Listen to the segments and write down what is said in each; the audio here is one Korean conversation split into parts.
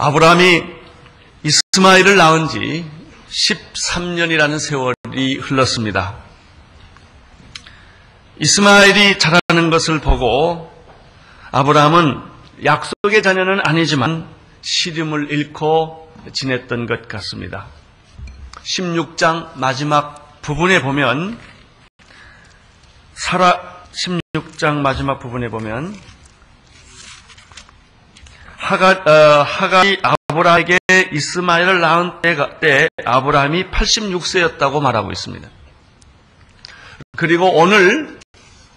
아브라함이 이스마엘을 낳은 지 13년이라는 세월이 흘렀습니다. 이스마엘이 자라는 것을 보고 아브라함은 약속의 자녀는 아니지만 시름을 잃고 지냈던 것 같습니다. 16장 마지막 부분에 보면 16장 마지막 부분에 보면 하갈이 아브라함에게 이스마엘을 낳은 때 아브라함이 86세였다고 말하고 있습니다. 그리고 오늘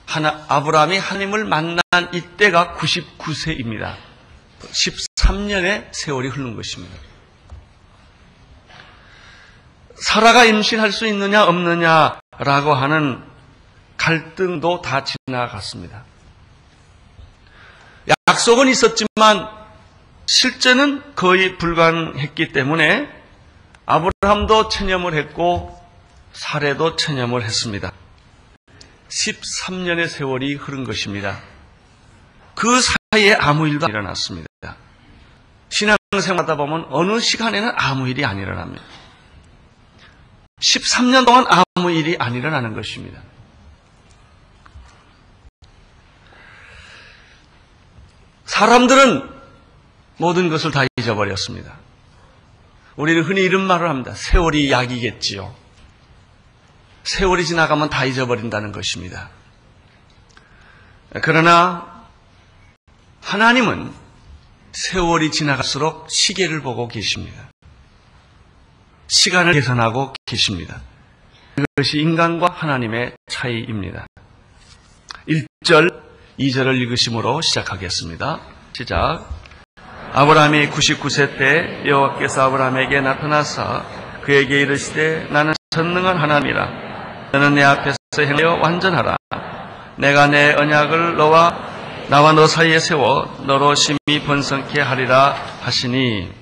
아브라함이 하나님을 만난 이때가 99세입니다. 13년의 세월이 흐른 것입니다. 사라가 임신할 수 있느냐 없느냐라고 하는 갈등도 다 지나갔습니다. 약속은 있었지만 실제는 거의 불가능했기 때문에 아브라함도 체념을 했고 사례도 체념을 했습니다. 13년의 세월이 흐른 것입니다. 그 사이에 아무 일도 안 일어났습니다. 신앙생활하다 보면 어느 시간에는 아무 일이 안 일어납니다. 13년 동안 아무 일이 안 일어나는 것입니다. 사람들은 모든 것을 다 잊어버렸습니다. 우리는 흔히 이런 말을 합니다. 세월이 약이겠지요. 세월이 지나가면 다 잊어버린다는 것입니다. 그러나 하나님은 세월이 지나갈수록 시계를 보고 계십니다. 시간을 계산하고 계십니다. 그것이 인간과 하나님의 차이입니다. 1절, 2절을 읽으심으로 시작하겠습니다. 시작. 아브라함이 99세 때 여호와께서 아브라함에게 나타나사 그에게 이르시되 나는 전능한 하나님이라. 너는 내 앞에서 행하여 완전하라. 내가 내 언약을 나와 너 사이에 세워 너로 심히 번성케 하리라 하시니.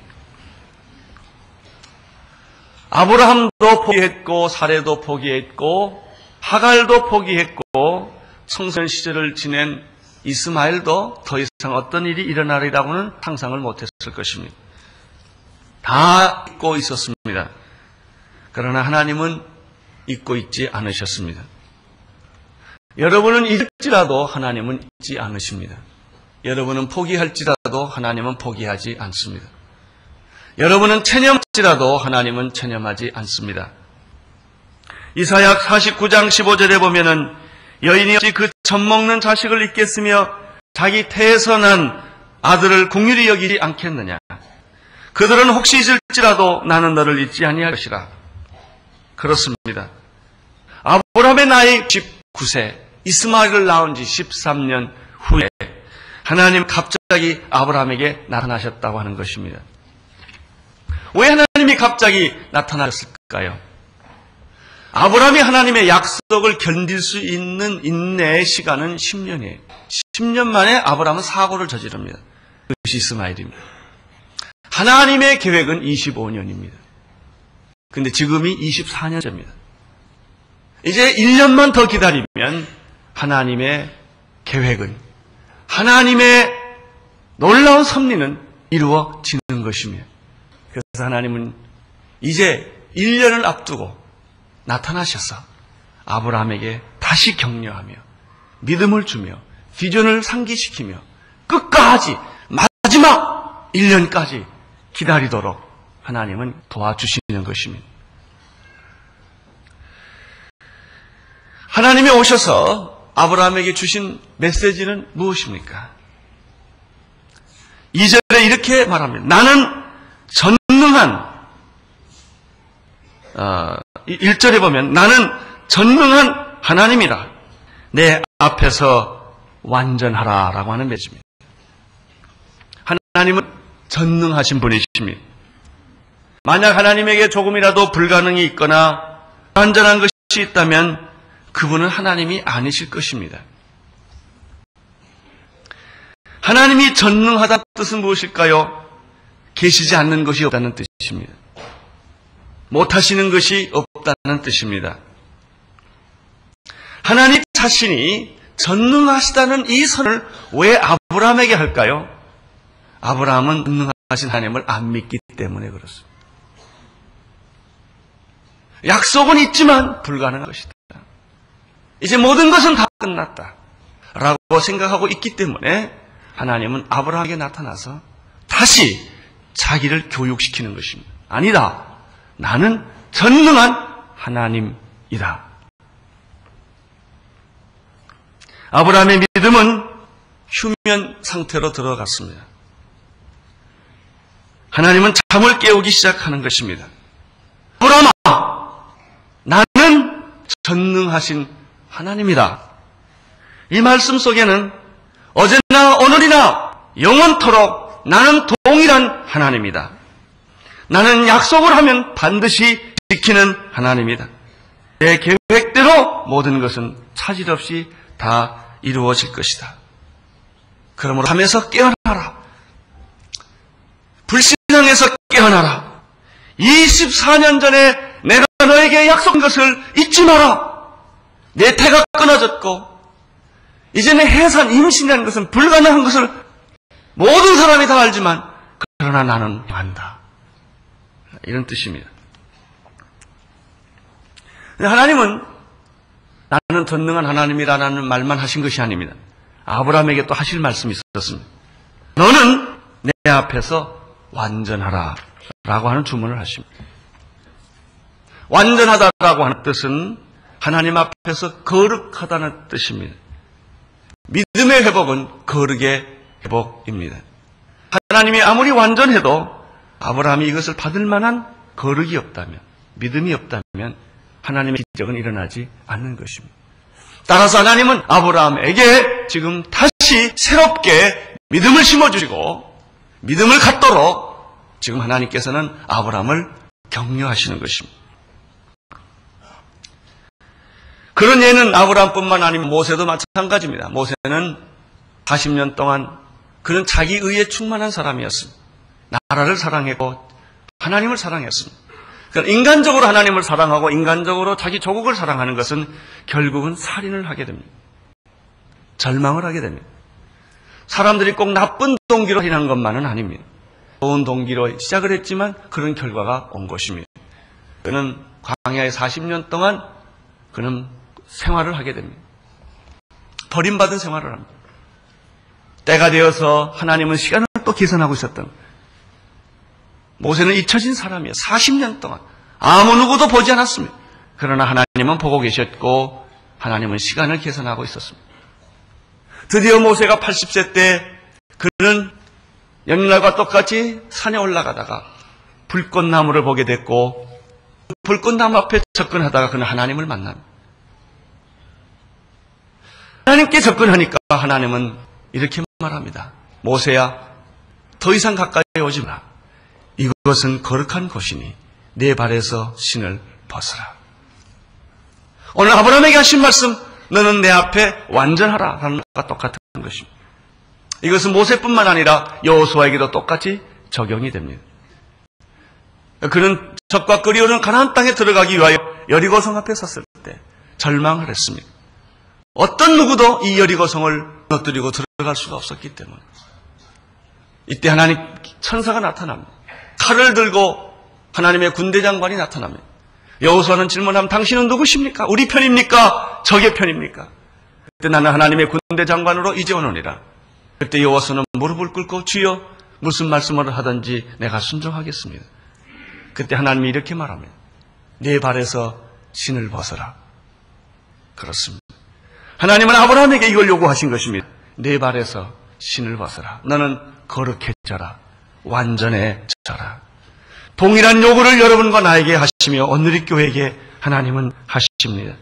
아브라함도 포기했고 사레도 포기했고 하갈도 포기했고 청소년 시절을 지낸 이스마엘도 더 이상 어떤 일이 일어나리라고는 상상을 못했을 것입니다. 다 잊고 있었습니다. 그러나 하나님은 잊고 있지 않으셨습니다. 여러분은 잊을지라도 하나님은 잊지 않으십니다. 여러분은 포기할지라도 하나님은 포기하지 않습니다. 여러분은 체념할지라도 하나님은 체념하지 않습니다. 이사야 49장 15절에 보면은 여인이 어찌 그 젖먹는 자식을 잊겠으며 자기 태에서 난 아들을 긍휼히 여기지 않겠느냐. 그들은 혹시 잊을지라도 나는 너를 잊지 아니할 것이라. 그렇습니다. 아브라함의 나이 19세, 이스마엘을 낳은 지 13년 후에 하나님 갑자기 아브라함에게 나타나셨다고 하는 것입니다. 왜 하나님이 갑자기 나타나셨을까요? 아브라함이 하나님의 약속을 견딜 수 있는 인내의 시간은 10년이에요. 10년 만에 아브라함은 사고를 저지릅니다. 그것이 이스마엘입니다. 하나님의 계획은 25년입니다. 근데 지금이 24년째입니다. 이제 1년만 더 기다리면 하나님의 계획은, 하나님의 놀라운 섭리는 이루어지는 것입니다. 그래서 하나님은 이제 1년을 앞두고 나타나셔서 아브라함에게 다시 격려하며 믿음을 주며 비전을 상기시키며 끝까지 마지막 1년까지 기다리도록 하나님은 도와주시는 것입니다. 하나님이 오셔서 아브라함에게 주신 메시지는 무엇입니까? 2절에 이렇게 말합니다. 나는 전능한 1절에 보면 나는 전능한 하나님이라. 내 앞에서 완전하라 라고 하는 메시지입니다. 하나님은 전능하신 분이십니다. 만약 하나님에게 조금이라도 불가능이 있거나 완전한 것이 있다면 그분은 하나님이 아니실 것입니다. 하나님이 전능하다는 뜻은 무엇일까요? 계시지 않는 것이 없다는 뜻입니다. 못하시는 것이 없다는 뜻입니다. 하나님 자신이 전능하시다는 이 선을 왜 아브라함에게 할까요? 아브라함은 전능하신 전능하신 하나님을 안 믿기 때문에 그렇습니다. 약속은 있지만 불가능한 것이다. 이제 모든 것은 다 끝났다 라고 생각하고 있기 때문에 하나님은 아브라함에게 나타나서 다시 자기를 교육시키는 것입니다. 아니다. 나는 전능한 하나님이다. 아브라함의 믿음은 휴면 상태로 들어갔습니다. 하나님은 잠을 깨우기 시작하는 것입니다. 아브라함아, 나는 전능하신 하나님이다. 이 말씀 속에는 어제나 오늘이나 영원토록 나는 동일한 하나님이다. 나는 약속을 하면 반드시 지키는 하나님이다. 내 계획대로 모든 것은 차질 없이 다 이루어질 것이다. 그러므로 잠에서 깨어나라. 불신앙에서 깨어나라. 24년 전에 내가 너에게 약속한 것을 잊지 마라. 내 태가 끊어졌고 이제는 해산 임신이라는 것은 불가능한 것을 모든 사람이 다 알지만 그러나 나는 안다. 이런 뜻입니다. 하나님은 나는 전능한 하나님이라는 말만 하신 것이 아닙니다. 아브라함에게 또 하실 말씀이 있었습니다. 너는 내 앞에서 완전하라 라고 하는 주문을 하십니다. 완전하다라고 하는 뜻은 하나님 앞에서 거룩하다는 뜻입니다. 믿음의 회복은 거룩의 회복입니다. 하나님이 아무리 완전해도 아브라함이 이것을 받을 만한 거룩이 없다면, 믿음이 없다면 하나님의 기적은 일어나지 않는 것입니다. 따라서 하나님은 아브라함에게 지금 다시 새롭게 믿음을 심어주시고 믿음을 갖도록 지금 하나님께서는 아브라함을 격려하시는 것입니다. 그런 예는 아브라함뿐만 아니면 모세도 마찬가지입니다. 모세는 40년 동안 그는 자기 의에 충만한 사람이었습니다. 나라를 사랑했고 하나님을 사랑했습니다. 그러니까 인간적으로 하나님을 사랑하고 인간적으로 자기 조국을 사랑하는 것은 결국은 살인을 하게 됩니다. 절망을 하게 됩니다. 사람들이 꼭 나쁜 동기로 살인한 것만은 아닙니다. 좋은 동기로 시작을 했지만 그런 결과가 온 것입니다. 그는 광야에 40년 동안 그는 생활을 하게 됩니다. 버림받은 생활을 합니다. 때가 되어서 하나님은 시간을 또 계산하고 있었던 모세는 잊혀진 사람이에요. 40년 동안 아무 누구도 보지 않았습니다. 그러나 하나님은 보고 계셨고 하나님은 시간을 계산하고 있었습니다. 드디어 모세가 80세 때 그는 옛날과 똑같이 산에 올라가다가 불꽃나무를 보게 됐고 불꽃나무 앞에 접근하다가 그는 하나님을 만납니다. 하나님께 접근하니까 하나님은 이렇게 말합니다. 모세야, 더 이상 가까이 오지 마라. 이것은 거룩한 곳이니 내 발에서 신을 벗어라. 오늘 아브라함에게 하신 말씀, 너는 내 앞에 완전하라 하는 것과 똑같은 것입니다. 이것은 모세뿐만 아니라 여호수아에게도 똑같이 적용이 됩니다. 그는 적과 끓이오는 가나안 땅에 들어가기 위하여 여리고성 앞에 섰을 때 절망을 했습니다. 어떤 누구도 이 여리고성을 무너뜨리고 들어갈 수가 없었기 때문에 이때 하나님 천사가 나타납니다. 칼을 들고 하나님의 군대 장관이 나타납니다. 여호수아는 질문하면 당신은 누구십니까? 우리 편입니까? 적의 편입니까? 그때 나는 하나님의 군대 장관으로 이제 오느니라. 그때 여호수아는 무릎을 꿇고 주여 무슨 말씀을 하든지 내가 순종하겠습니다. 그때 하나님이 이렇게 말합니다. 내 발에서 신을 벗어라. 그렇습니다. 하나님은 아브라함에게 이걸 요구하신 것입니다. 내 발에서 신을 벗어라. 너는 거룩해져라. 완전해져라. 동일한 요구를 여러분과 나에게 하시며 온누리교회에게 하나님은 하십니다.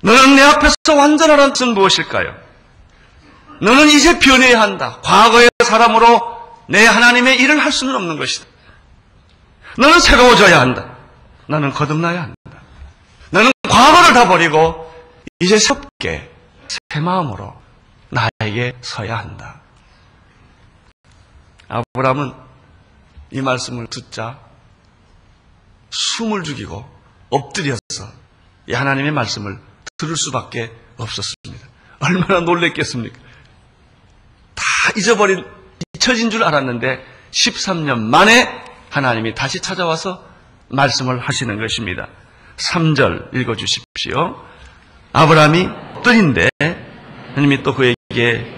너는 내 앞에서 완전하라는 뜻은 무엇일까요? 너는 이제 변해야 한다. 과거의 사람으로 내 하나님의 일을 할 수는 없는 것이다. 너는 새로워져야 한다. 너는 거듭나야 한다. 너는 과거를 다 버리고 이제 새롭게 새 마음으로 나에게 서야 한다. 아브라함은 이 말씀을 듣자 숨을 죽이고 엎드려서 이 하나님의 말씀을 들을 수밖에 없었습니다. 얼마나 놀랬겠습니까? 다 잊어버린 잊혀진 줄 알았는데 13년 만에 하나님이 다시 찾아와서 말씀을 하시는 것입니다. 3절 읽어주십시오. 아브라함이 뜰인데 하나님이 또 그에게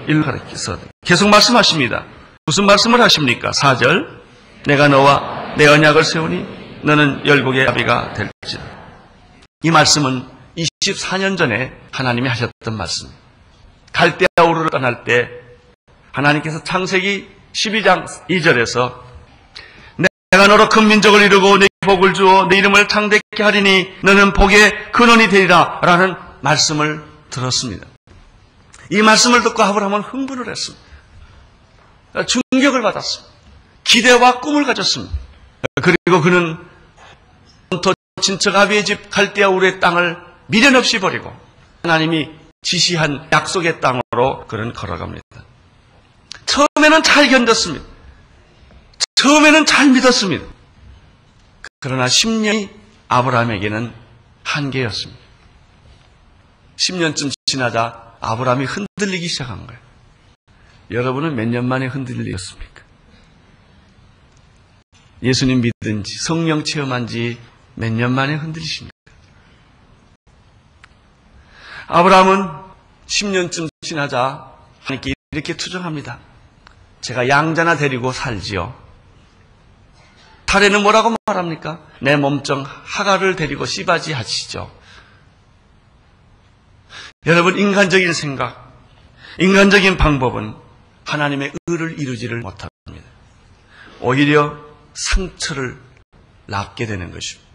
일을 가르쳐서 계속 말씀하십니다. 무슨 말씀을 하십니까? 4절 내가 너와 내 언약을 세우니 너는 열국의 아비가 될지라. 이 말씀은 24년 전에 하나님이 하셨던 말씀. 갈대아 우르를 떠날 때 하나님께서 창세기 12장 2절에서 내가 너로 큰 민족을 이루고 네 복을 주어 네 이름을 창대케 하리니 너는 복의 근원이 되리라 라는 말씀을 들었습니다. 이 말씀을 듣고 아브라함은 흥분을 했습니다. 충격을 받았습니다. 기대와 꿈을 가졌습니다. 그리고 그는 본토 친척 아비의 집 갈대아 우르의 땅을 미련 없이 버리고 하나님이 지시한 약속의 땅으로 그는 걸어갑니다. 처음에는 잘 견뎠습니다. 처음에는 잘 믿었습니다. 그러나 10년이 아브라함에게는 한계였습니다. 10년쯤 지나자 아브라함이 흔들리기 시작한 거예요. 여러분은 몇 년 만에 흔들리셨습니까? 예수님 믿은 지, 성령 체험한 지 몇 년 만에 흔들리십니까? 아브라함은 10년쯤 지나자 하나님께 이렇게 투정합니다. 제가 양자나 데리고 살지요. 달에는 뭐라고 말합니까? 내 몸종 하가를 데리고 씨바지 하시죠. 여러분, 인간적인 생각, 인간적인 방법은 하나님의 의를 이루지를 못합니다. 오히려 상처를 낳게 되는 것입니다.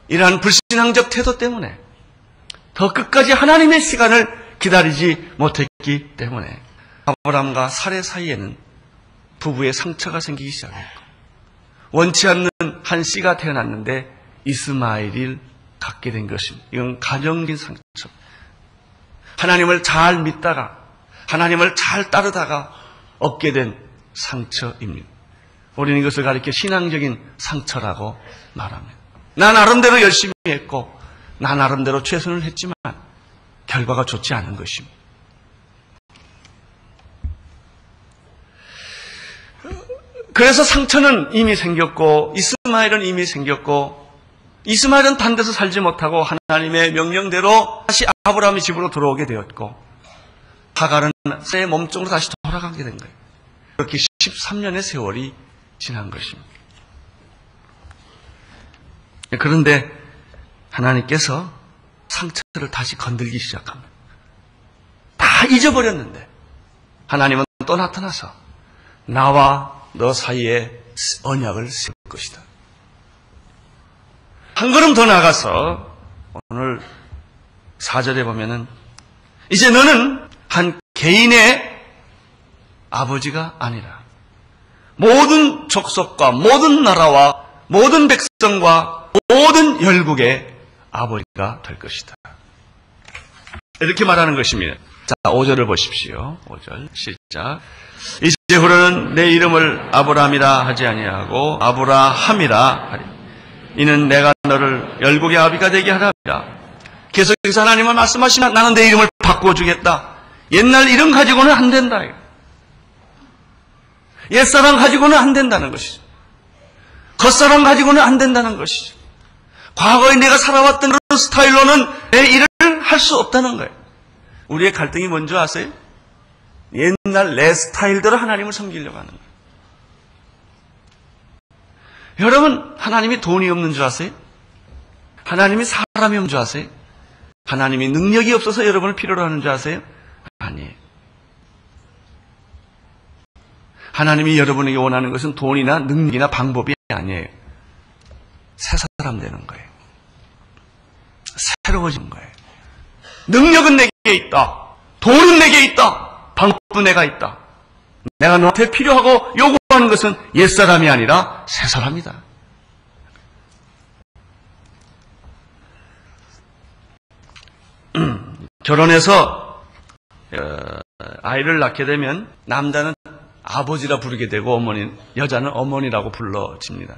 이러한 불신앙적 태도 때문에 더 끝까지 하나님의 시간을 기다리지 못했기 때문에 아브라함과 사레 사이에는 부부의 상처가 생기기 시작했고 원치 않는 한 씨가 태어났는데 이스마엘을 갖게 된 것입니다. 이건 가정적인 상처. 하나님을 잘 믿다가 하나님을 잘 따르다가 얻게 된 상처입니다. 우리는 이것을 가리켜 신앙적인 상처라고 말합니다. 나 나름대로 열심히 했고 나 나름대로 최선을 했지만 결과가 좋지 않은 것입니다. 그래서 상처는 이미 생겼고 이스마엘은 이미 생겼고 이스마엘은 딴 데서 살지 못하고 하나님의 명령대로 다시 아브라함의 집으로 들어오게 되었고 하갈은 새 몸종으로 다시 돌아가게 된 거예요. 그렇게 13년의 세월이 지난 것입니다. 그런데 하나님께서 상처를 다시 건들기 시작합니다. 다 잊어버렸는데 하나님은 또 나타나서 나와 너 사이에 언약을 세울 것이다. 한 걸음 더 나가서 오늘 4절에 보면은 이제 너는 한 개인의 아버지가 아니라 모든 족속과 모든 나라와 모든 백성과 모든 열국의 아버지가 될 것이다. 이렇게 말하는 것입니다. 자, 5절을 보십시오. 5절 시작. 이제후로는 내 이름을 아브라함이라 하지 아니하고 아브라함이라 하리. 이는 내가 너를 열국의 아비가 되게 하리라. 계속해서 하나님은 말씀하시면 나는 내 이름을 바꿔주겠다. 옛날 이름 가지고는 안 된다. 옛사람 가지고는 안 된다는 것이죠. 겉사람 가지고는 안 된다는 것이죠. 과거에 내가 살아왔던 그런 스타일로는 내 일을 할 수 없다는 거예요. 우리의 갈등이 뭔지 아세요? 옛날 내 스타일대로 하나님을 섬기려고 하는 거예요. 여러분, 하나님이 돈이 없는 줄 아세요? 하나님이 사람이 없는 줄 아세요? 하나님이 능력이 없어서 여러분을 필요로 하는 줄 아세요? 아니에요. 하나님이 여러분에게 원하는 것은 돈이나 능력이나 방법이 아니에요. 새 사람 되는 거예요. 새로워진 거예요. 능력은 내게 있다. 돈은 내게 있다. 방법도 내가 있다. 내가 너한테 필요하고 요구하는 것은 옛사람이 아니라 새사람이다. 결혼해서 아이를 낳게 되면 남자는 아버지라 부르게 되고 여자는 어머니라고 불러집니다.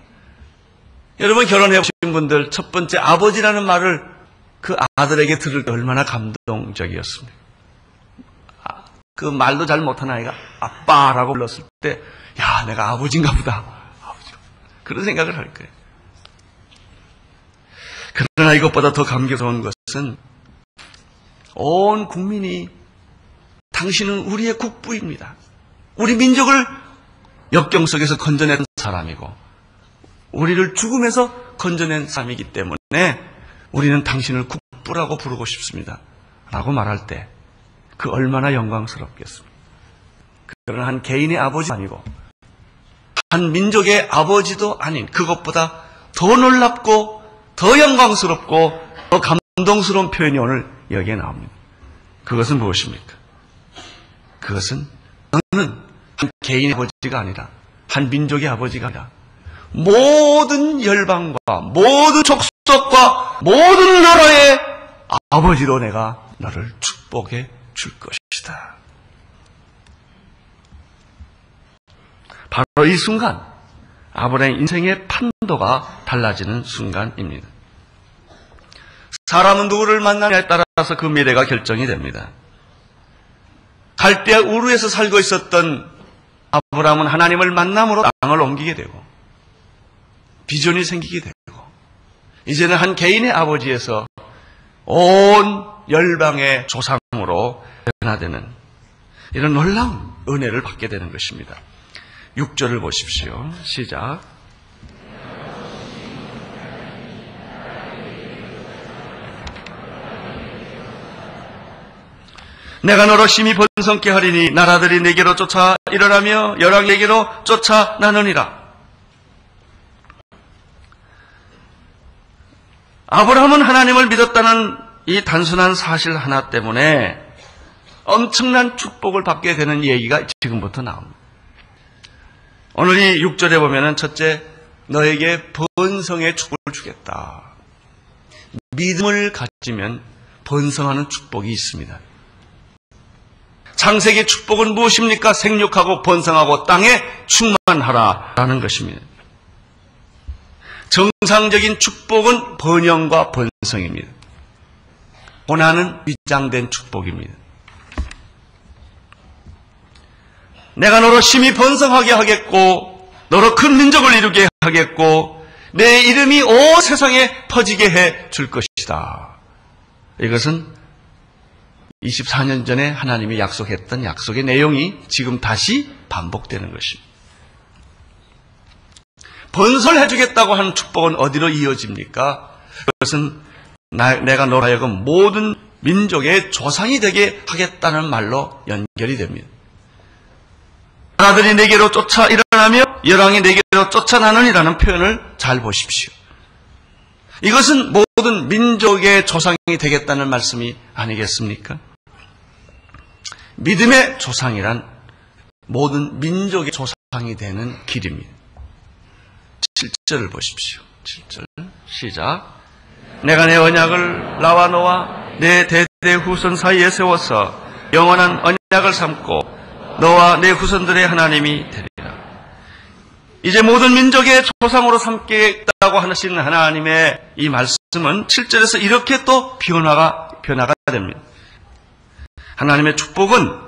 여러분 결혼해 보신 분들 첫 번째 아버지라는 말을 그 아들에게 들을 때 얼마나 감동적이었습니까? 그 말도 잘 못하는 아이가 아빠라고 불렀을 때, 야, 내가 아버지인가 보다. 아버지. 그런 생각을 할 거예요. 그러나 이것보다 더 감격스러운 것은 온 국민이 당신은 우리의 국부입니다. 우리 민족을 역경 속에서 건져낸 사람이고 우리를 죽음에서 건져낸 사람이기 때문에 우리는 당신을 국부라고 부르고 싶습니다. 라고 말할 때 그 얼마나 영광스럽겠습니까? 그러나 한 개인의 아버지도 아니고 한 민족의 아버지도 아닌 그것보다 더 놀랍고 더 영광스럽고 더 감동스러운 표현이 오늘 여기에 나옵니다. 그것은 무엇입니까? 그것은 너는 한 개인의 아버지가 아니라 한 민족의 아버지가 아니라 모든 열방과 모든 족속과 모든 나라의 아버지로 내가 너를 축복해 줄 것이다. 바로 이 순간 아브라함의 인생의 판도가 달라지는 순간입니다. 사람은 누구를 만나냐에 따라서 그 미래가 결정이 됩니다. 갈대아 우르에서 살고 있었던 아브라함은 하나님을 만남으로 땅을 옮기게 되고 비전이 생기게 되고 이제는 한 개인의 아버지에서 온 열방의 조상으로 변화되는 이런 놀라운 은혜를 받게 되는 것입니다. 6절을 보십시오. 시작. 내가 너로 심히 번성케 하리니 나라들이 내게로 쫓아 일어나며 열왕이 내게로 쫓아 나느니라. 아브라함은 하나님을 믿었다는 이 단순한 사실 하나 때문에 엄청난 축복을 받게 되는 얘기가 지금부터 나옵니다. 오늘 이 6절에 보면은 첫째, 너에게 번성의 축복을 주겠다. 믿음을 가지면 번성하는 축복이 있습니다. 창세기의 축복은 무엇입니까? 생육하고 번성하고 땅에 충만하라라는 것입니다. 정상적인 축복은 번영과 번성입니다. 고난은 위장된 축복입니다. 내가 너로 심히 번성하게 하겠고 너로 큰 민족을 이루게 하겠고 내 이름이 온 세상에 퍼지게 해 줄 것이다. 이것은 24년 전에 하나님이 약속했던 약속의 내용이 지금 다시 반복되는 것입니다. 번성해 주겠다고 하는 축복은 어디로 이어집니까? 그것은 내가 너로 하여금 모든 민족의 조상이 되게 하겠다는 말로 연결이 됩니다. 나라들이 내게로 쫓아 일어나며 열왕이 내게로 쫓아나느니라는 표현을 잘 보십시오. 이것은 모든 민족의 조상이 되겠다는 말씀이 아니겠습니까? 믿음의 조상이란 모든 민족의 조상이 되는 길입니다. 7절을 보십시오. 7절 시작. 내가 내 언약을 나와 너와 내 대대 후손 사이에 세워서 영원한 언약을 삼고 너와 내 후손들의 하나님이 되리라. 이제 모든 민족의 조상으로 삼겠다고 하시는 하나님의 이 말씀은 7절에서 이렇게 또 변화가 됩니다. 하나님의 축복은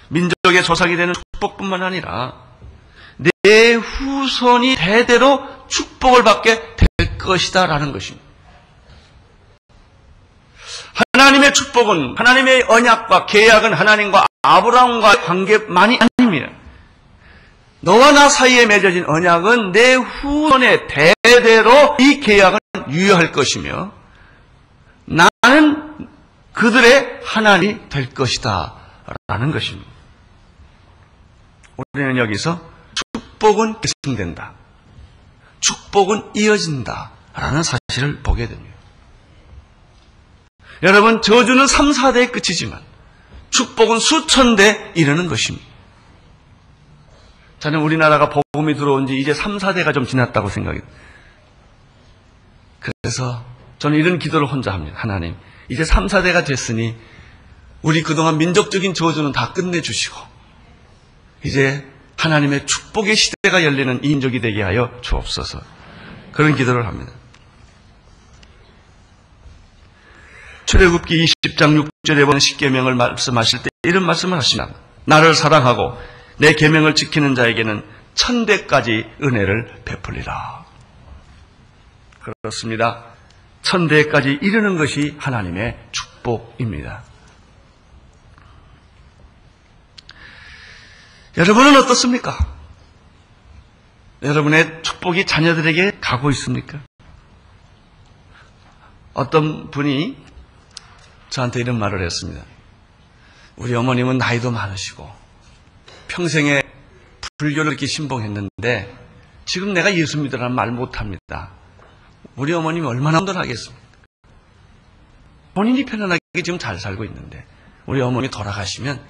민족의 조상이 되는 축복뿐만 아니라 내 후손이 대대로 축복을 받게 될 것이다 라는 것입니다. 하나님의 축복은 하나님의 언약과 계약은 하나님과 아브라함과의 관계만이 아닙니다. 너와 나 사이에 맺어진 언약은 내 후손의 대대로 이 계약은 유효할 것이며 나는 그들의 하나님이 될 것이다 라는 것입니다. 우리는 여기서 축복은 계승된다. 축복은 이어진다 라는 사실을 보게 됩니다. 여러분, 저주는 3, 4대에 끝이지만 축복은 수천 대 이르는 것입니다. 저는 우리나라가 복음이 들어온 지 이제 3, 4대가 좀 지났다고 생각해요. 그래서 저는 이런 기도를 혼자 합니다. 하나님, 이제 3, 4대가 됐으니 우리 그동안 민족적인 저주는 다 끝내주시고 이제 하나님의 축복의 시대가 열리는 이 민족이 되게 하여 주옵소서. 그런 기도를 합니다. 출애굽기 20장 6절에 보면 십계명을 말씀하실 때 이런 말씀을 하시나 나를 사랑하고 내 계명을 지키는 자에게는 천대까지 은혜를 베풀리라. 그렇습니다. 천대까지 이르는 것이 하나님의 축복입니다. 여러분은 어떻습니까? 여러분의 축복이 자녀들에게 가고 있습니까? 어떤 분이 저한테 이런 말을 했습니다. 우리 어머님은 나이도 많으시고 평생에 불교를 이렇게 신봉했는데 지금 내가 예수 믿으라는 말 못합니다. 우리 어머님이 얼마나 힘들하겠습니까? 본인이 편안하게 지금 잘 살고 있는데 우리 어머님이 돌아가시면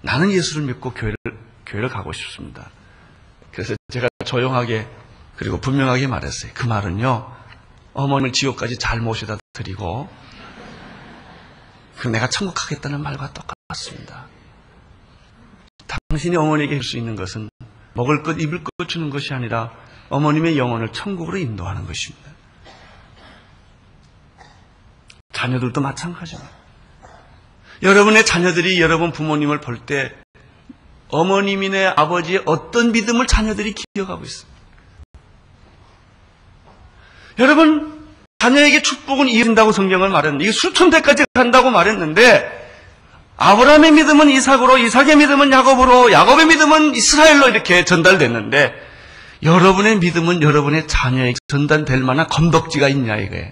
나는 예수를 믿고 교회를 가고 싶습니다. 그래서 제가 조용하게 그리고 분명하게 말했어요. 그 말은요, 어머님을 지옥까지 잘 모셔다 드리고 내가 천국 가겠다는 말과 똑같습니다. 당신이 어머니에게 할 수 있는 것은 먹을 것, 입을 것 주는 것이 아니라 어머님의 영혼을 천국으로 인도하는 것입니다. 자녀들도 마찬가지입니다. 여러분의 자녀들이 여러분 부모님을 볼 때 어머님이나 아버지의 어떤 믿음을 자녀들이 기억하고 있습니다. 여러분, 자녀에게 축복은 이어진다고 성경을 말했는데, 이게 수천 대까지 간다고 말했는데, 아브라함의 믿음은 이삭으로, 이삭의 믿음은 야곱으로, 야곱의 믿음은 이스라엘로 이렇게 전달됐는데, 여러분의 믿음은 여러분의 자녀에게 전달될 만한 건덕지가 있냐, 이거예요.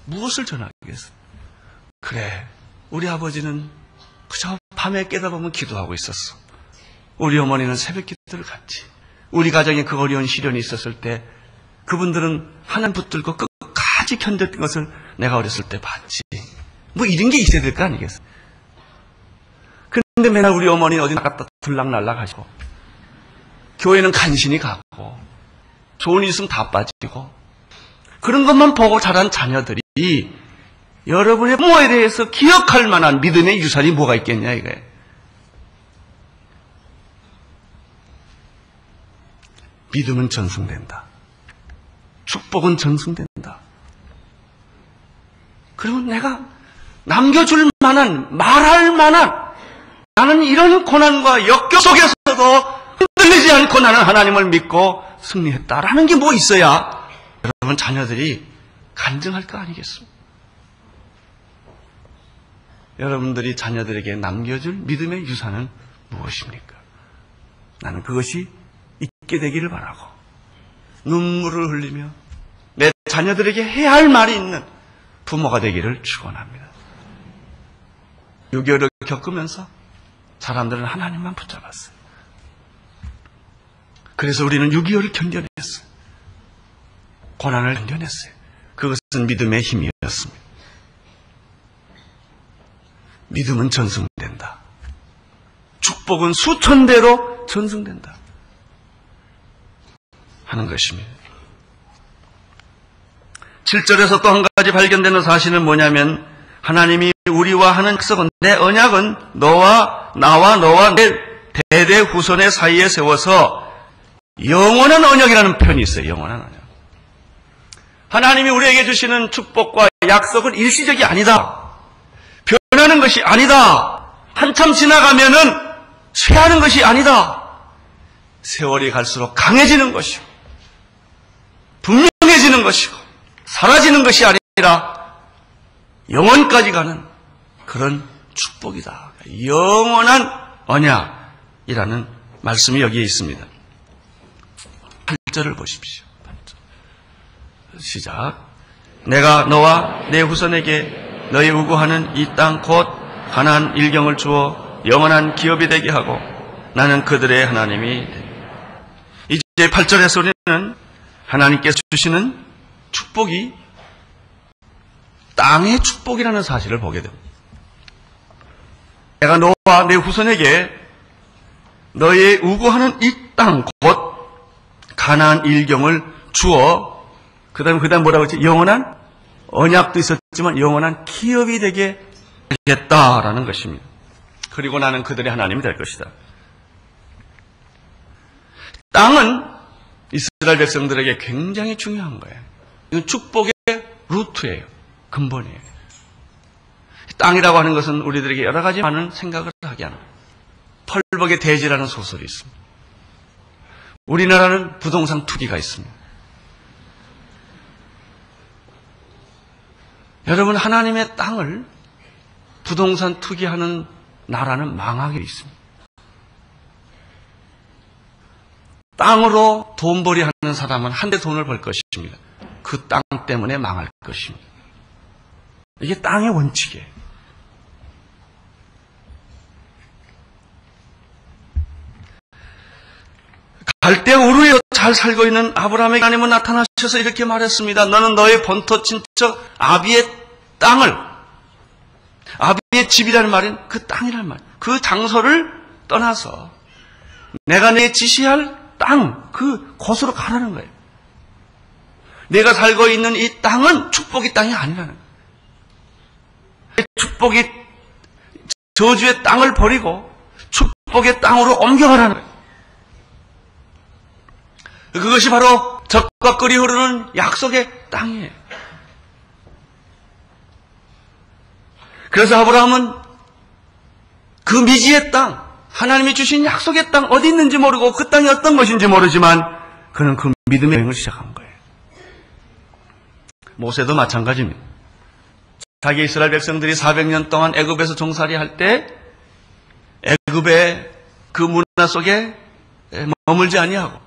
무엇을 전하겠어? 그래, 우리 아버지는 그저 밤에 깨다보면 기도하고 있었어. 우리 어머니는 새벽 기도를 갔지. 우리 가정에 그 어려운 시련이 있었을 때 그분들은 하나님 붙들고 끝까지 견뎠던 것을 내가 어렸을 때 봤지. 뭐 이런 게 있어야 될 거 아니겠어? 그런데 맨날 우리 어머니는 어디 나갔다 들락날락 하시고 교회는 간신히 가고 좋은 일 있으면 다 빠지고 그런 것만 보고 자란 자녀들이 여러분의 부모에 대해서 기억할 만한 믿음의 유산이 뭐가 있겠냐 이거예요. 믿음은 전승된다. 축복은 전승된다. 그리고 내가 남겨줄 만한, 말할 만한, 나는 이런 고난과 역경 속에서도 흔들리지 않고 나는 하나님을 믿고 승리했다라는 게 뭐 있어야 여러분 자녀들이 간증할 거 아니겠습니까? 여러분들이 자녀들에게 남겨줄 믿음의 유산은 무엇입니까? 나는 그것이 있게 되기를 바라고 눈물을 흘리며 내 자녀들에게 해야 할 말이 있는 부모가 되기를 축원합니다. 6.25를 겪으면서 사람들은 하나님만 붙잡았어요. 그래서 우리는 6.25를 견뎌냈어요. 고난을 견뎌냈어요. 그것은 믿음의 힘이었습니다. 믿음은 전승된다. 축복은 수천 배로 전승된다. 하는 것입니다. 7절에서 또 한 가지 발견되는 사실은 뭐냐면 하나님이 우리와 하는 약속은 내 언약은 나와 내 대대 후손의 사이에 세워서 영원한 언약이라는 표현이 있어요. 영원한 언약. 하나님이 우리에게 주시는 축복과 약속은 일시적이 아니다. 변하는 것이 아니다. 한참 지나가면은 쇠하는 것이 아니다. 세월이 갈수록 강해지는 것이고 분명해지는 것이고 사라지는 것이 아니라 영원까지 가는 그런 축복이다. 영원한 언약이라는 말씀이 여기에 있습니다. 8절을 보십시오. 8절. 시작. 내가 너와 내 후손에게 너희 우고하는 이 땅 곧 가나안 일경을 주어 영원한 기업이 되게 하고 나는 그들의 하나님이 되리라. 이제 8절에서 우리는 하나님께서 주시는 축복이 땅의 축복이라는 사실을 보게 됩니다. 내가 너와 내 후손에게 너의 우고하는 이 땅 곧 가나안 일경을 주어 그다음 뭐라고 했지? 영원한 언약도 있었지만 영원한 기업이 되게 하겠다라는 것입니다. 그리고 나는 그들의 하나님이 될 것이다. 땅은 이스라엘 백성들에게 굉장히 중요한 거예요. 이건 축복의 루트예요. 근본이에요. 땅이라고 하는 것은 우리들에게 여러 가지 많은 생각을 하게 하는 펄벅의 대지라는 소설이 있습니다. 우리나라는 부동산 투기가 있습니다. 여러분, 하나님의 땅을 부동산 투기하는 나라는 망하게 있습니다. 땅으로 돈벌이 하는 사람은 한데 돈을 벌 것입니다. 그 땅 때문에 망할 것입니다. 이게 땅의 원칙이에요. 갈대아 우르에 잘 살고 있는 아브라함에게 하나님은 나타나셔서 이렇게 말했습니다. 너는 너의 본토 친척 아비의 땅을, 아비의 집이라는 말은 그 땅이라는 말, 그 장소를 떠나서 내가 내 지시할 땅, 그 곳으로 가라는 거예요. 내가 살고 있는 이 땅은 축복의 땅이 아니라는 거예요. 축복이 저주의 땅을 버리고 축복의 땅으로 옮겨가라는 거예요. 그것이 바로 젖과 꿀이 흐르는 약속의 땅이에요. 그래서 아브라함은 그 미지의 땅, 하나님이 주신 약속의 땅 어디 있는지 모르고 그 땅이 어떤 것인지 모르지만 그는 그 믿음의 여행을 시작한 거예요. 모세도 마찬가지입니다. 자기 이스라엘 백성들이 400년 동안 애굽에서 종살이 할 때 애굽의 그 문화 속에 머물지 아니하고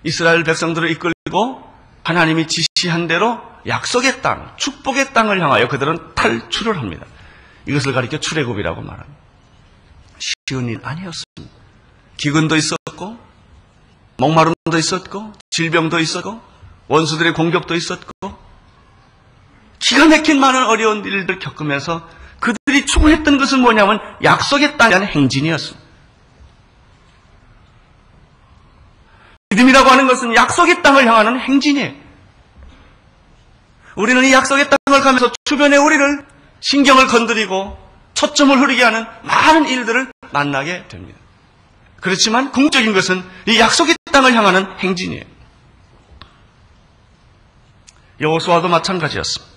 이스라엘 백성들을 이끌고 하나님이 지시한 대로 약속의 땅, 축복의 땅을 향하여 그들은 탈출을 합니다. 이것을 가리켜 출애굽이라고 말합니다. 쉬운 일 아니었습니다. 기근도 있었고 목마름도 있었고 질병도 있었고 원수들의 공격도 있었고 기가 막힌 많은 어려운 일들 겪으면서 그들이 추구했던 것은 뭐냐면 약속의 땅에 대한 행진이었습니다. 믿음이라고 하는 것은 약속의 땅을 향하는 행진이에요. 우리는 이 약속의 땅을 가면서 주변에 우리를 신경을 건드리고 초점을 흐리게 하는 많은 일들을 만나게 됩니다. 그렇지만 궁극적인 것은 이 약속의 땅을 향하는 행진이에요. 여호수아도 마찬가지였습니다.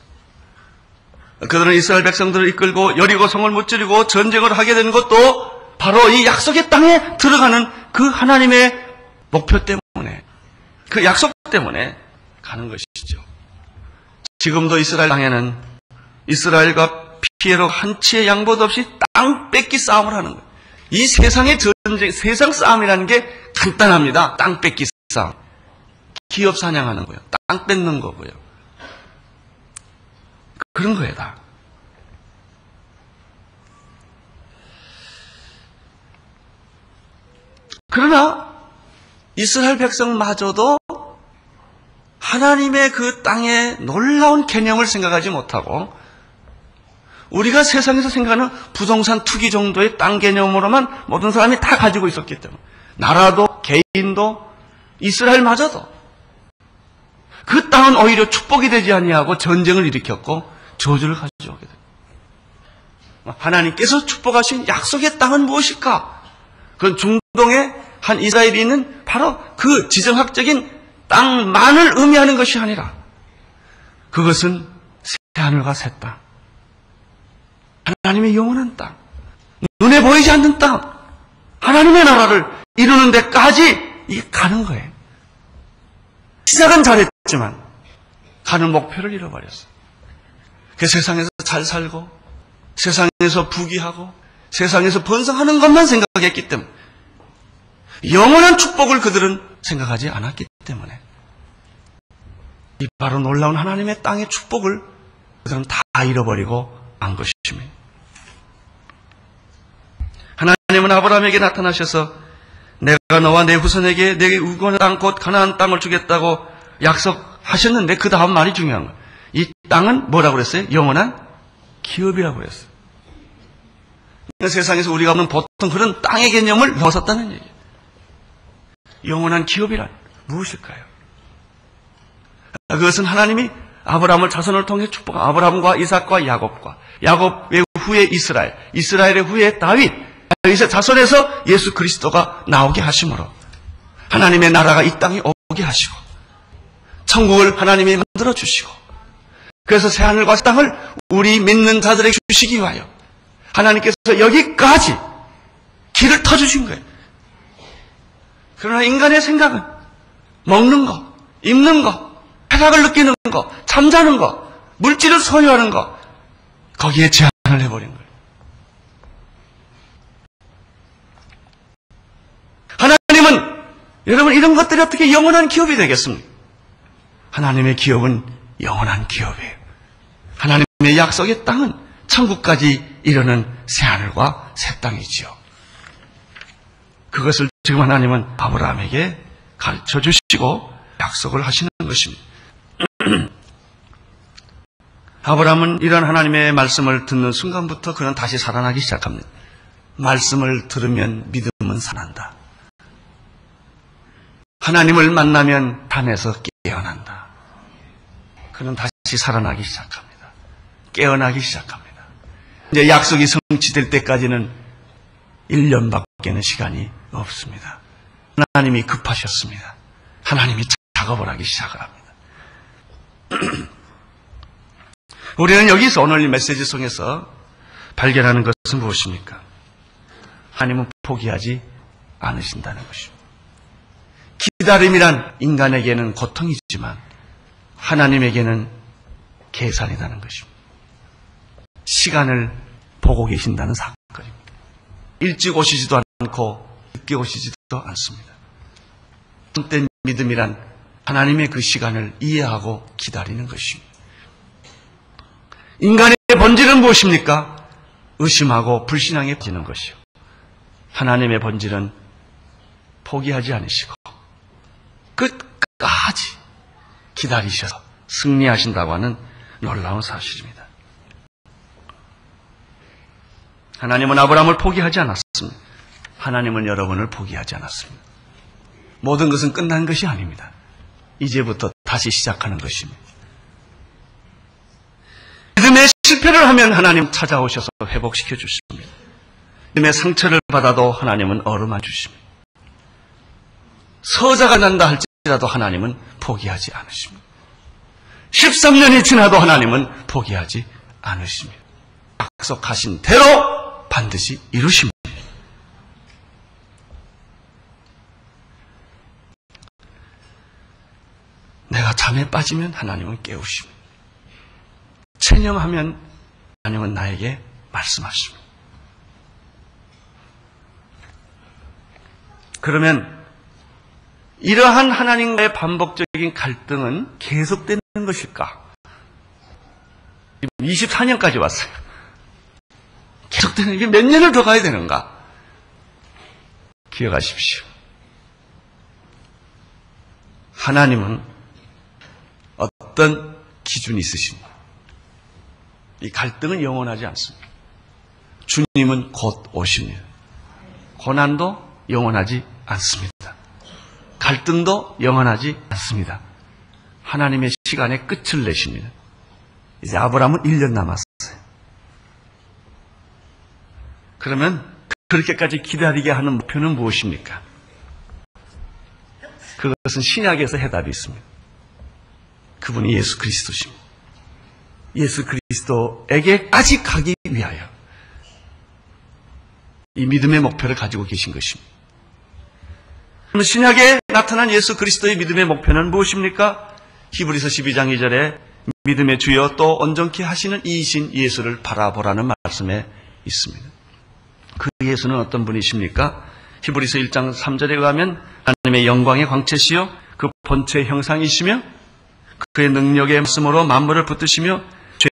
그들은 이스라엘 백성들을 이끌고 여리고 성을 무찌르고 전쟁을 하게 된 것도 바로 이 약속의 땅에 들어가는 그 하나님의 목표 때문에, 그 약속 때문에 가는 것이죠. 지금도 이스라엘 땅에는 이스라엘과 피해로 한치의 양보도 없이 땅 뺏기 싸움을 하는 거예요. 이 세상의 전쟁, 세상 싸움이라는 게 간단합니다. 땅 뺏기 싸움. 기업 사냥하는 거예요. 땅 뺏는 거고요. 그런 거예요, 다. 그러나 이스라엘 백성마저도 하나님의 그 땅의 놀라운 개념을 생각하지 못하고 우리가 세상에서 생각하는 부동산 투기 정도의 땅 개념으로만 모든 사람이 다 가지고 있었기 때문에 나라도 개인도 이스라엘마저도 그 땅은 오히려 축복이 되지 아니하고 전쟁을 일으켰고 저주를 가져오게 됩니다. 하나님께서 축복하신 약속의 땅은 무엇일까? 그건 중동의 한 이스라엘인은 바로 그 지정학적인 땅만을 의미하는 것이 아니라 그것은 새하늘과 새 땅, 하나님의 영원한 땅, 눈에 보이지 않는 땅, 하나님의 나라를 이루는 데까지 가는 거예요. 시작은 잘했지만 가는 목표를 잃어버렸어요. 그 세상에서 잘 살고 세상에서 부귀하고 세상에서 번성하는 것만 생각했기 때문에 영원한 축복을 그들은 생각하지 않았기 때문에 이 바로 놀라운 하나님의 땅의 축복을 그들은 다 잃어버리고 만 것입니다. 하나님은 아브라함에게 나타나셔서 내가 너와 내 후손에게 내게 우거한 땅 곧 가나안 땅을 주겠다고 약속하셨는데 그 다음 말이 중요한 거예요. 이 땅은 뭐라고 그랬어요? 영원한 기업이라고 그랬어요. 세상에서 우리가 없는 보통 그런 땅의 개념을 벗었다는 얘기예요. 영원한 기업이란 무엇일까요? 그것은 하나님이 아브라함을 자손을 통해 축복한 아브라함과 이삭과 야곱의 후에 이스라엘, 이스라엘의 후에 다윗의 자손에서 예수 그리스도가 나오게 하심으로 하나님의 나라가 이 땅에 오게 하시고 천국을 하나님이 만들어 주시고 그래서 새하늘과 새 땅을 우리 믿는 자들에게 주시기 위하여 하나님께서 여기까지 길을 터주신 거예요. 그러나 인간의 생각은 먹는 거, 입는 거, 쾌락을 느끼는 거, 잠자는 거, 물질을 소유하는 거, 거기에 제한을 해버린 거예요. 하나님은 여러분 이런 것들이 어떻게 영원한 기업이 되겠습니까? 하나님의 기업은 영원한 기업이에요. 하나님의 약속의 땅은 천국까지 이르는 새하늘과 새 땅이지요. 그것을 지금 하나님은 아브라함에게 가르쳐 주시고 약속을 하시는 것입니다. 아브라함은 이런 하나님의 말씀을 듣는 순간부터 그는 다시 살아나기 시작합니다. 말씀을 들으면 믿음은 살아난다. 하나님을 만나면 밤에서 깨어난다. 그는 다시 살아나기 시작합니다. 깨어나기 시작합니다. 이제 약속이 성취될 때까지는 1년밖에는 시간이 없습니다. 하나님이 급하셨습니다. 하나님이 작업을 하기 시작을 합니다. 우리는 여기서 오늘 이 메시지 속에서 발견하는 것은 무엇입니까? 하나님은 포기하지 않으신다는 것입니다. 기다림이란 인간에게는 고통이지만 하나님에게는 계산이라는 것입니다. 시간을 보고 계신다는 사건입니다. 일찍 오시지도 않고 늦게 오시지도 않습니다. 그때 믿음이란 하나님의 그 시간을 이해하고 기다리는 것입니다. 인간의 본질은 무엇입니까? 의심하고 불신앙에 빠지는 것이요. 하나님의 본질은 포기하지 않으시고 끝까지 기다리셔서 승리하신다고 하는 놀라운 사실입니다. 하나님은 아브라함을 포기하지 않았습니다. 하나님은 여러분을 포기하지 않았습니다. 모든 것은 끝난 것이 아닙니다. 이제부터 다시 시작하는 것입니다. 믿음의 실패를 하면 하나님 찾아오셔서 회복시켜 주십니다. 믿음의 상처를 받아도 하나님은 어루만져 주십니다. 서자가 난다 할지라도 하나님은 포기하지 않으십니다. 13년이 지나도 하나님은 포기하지 않으십니다. 약속하신 대로 반드시 이루십니다. 내가 잠에 빠지면 하나님은 깨우십니다. 체념하면 하나님은 나에게 말씀하십니다. 그러면 이러한 하나님과의 반복적인 갈등은 계속되는 것일까? 24년까지 왔어요. 계속되는 게 몇 년을 더 가야 되는가? 기억하십시오. 하나님은 어떤 기준이 있으십니다. 이 갈등은 영원하지 않습니다. 주님은 곧 오십니다. 고난도 영원하지 않습니다. 갈등도 영원하지 않습니다. 하나님의 시간에 끝을 내십니다. 이제 아브라함은 1년 남았어요. 그러면 그렇게까지 기다리게 하는 목표는 무엇입니까? 그것은 신약에서 해답이 있습니다. 그분이 예수 그리스도십니다. 예수 그리스도에게까지 가기 위하여 이 믿음의 목표를 가지고 계신 것입니다. 그럼 신약에 나타난 예수 그리스도의 믿음의 목표는 무엇입니까? 히브리서 12장 2절에 믿음의 주여 또 온전케 하시는 이이신 예수를 바라보라는 말씀에 있습니다. 그 예수는 어떤 분이십니까? 히브리서 1장 3절에 의하면 하나님의 영광의 광채시요 그 본체의 형상이시며 그의 능력의 말씀으로 만물을 붙드시며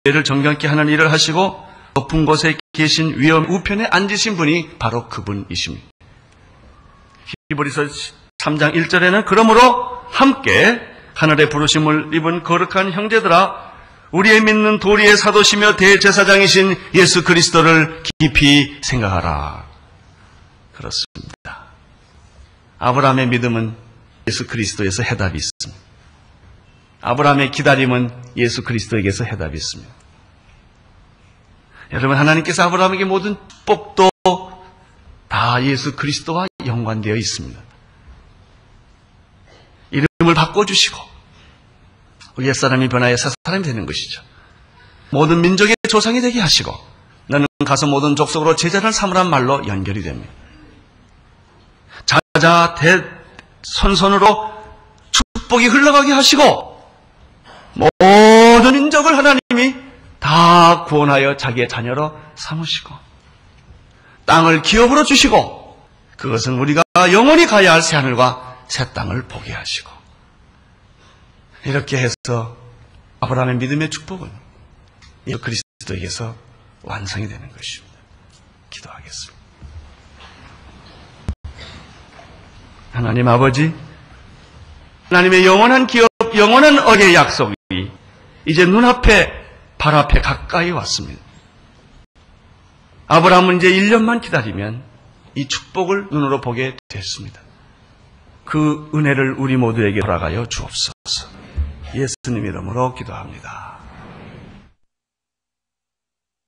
죄를 정결케 하는 일을 하시고 높은 곳에 계신 위엄 우편에 앉으신 분이 바로 그분이십니다. 히브리서 3장 1절에는 그러므로 함께 하늘의 부르심을 입은 거룩한 형제들아 우리의 믿는 도리의 사도시며 대제사장이신 예수 그리스도를 깊이 생각하라. 그렇습니다. 아브라함의 믿음은 예수 그리스도에서 해답이 있습니다. 아브라함의 기다림은 예수 그리스도에게서 해답이 있습니다. 여러분, 하나님께서 아브라함에게 모든 축복도 다 예수 그리스도와 연관되어 있습니다. 이름을 바꿔주시고 옛사람이 변하여 새 사람이 되는 것이죠. 모든 민족의 조상이 되게 하시고 너는 가서 모든 족속으로 제자를 삼으란 말로 연결이 됩니다. 자자 대선선으로 축복이 흘러가게 하시고 모든 민족을 하나님이 다 구원하여 자기의 자녀로 삼으시고 땅을 기업으로 주시고 그것은 우리가 영원히 가야 할 새하늘과 새 땅을 보게 하시고 이렇게 해서 아브라함의 믿음의 축복은 예수 그리스도에게서 완성이 되는 것입니다. 기도하겠습니다. 하나님 아버지, 하나님의 영원한 기업, 영원한 언약의 약속이 이제 눈앞에, 발 앞에 가까이 왔습니다. 아브라함은 이제 1년만 기다리면 이 축복을 눈으로 보게 됐습니다. 그 은혜를 우리 모두에게 허락하여 주옵소서. 예수님 이름으로 기도합니다.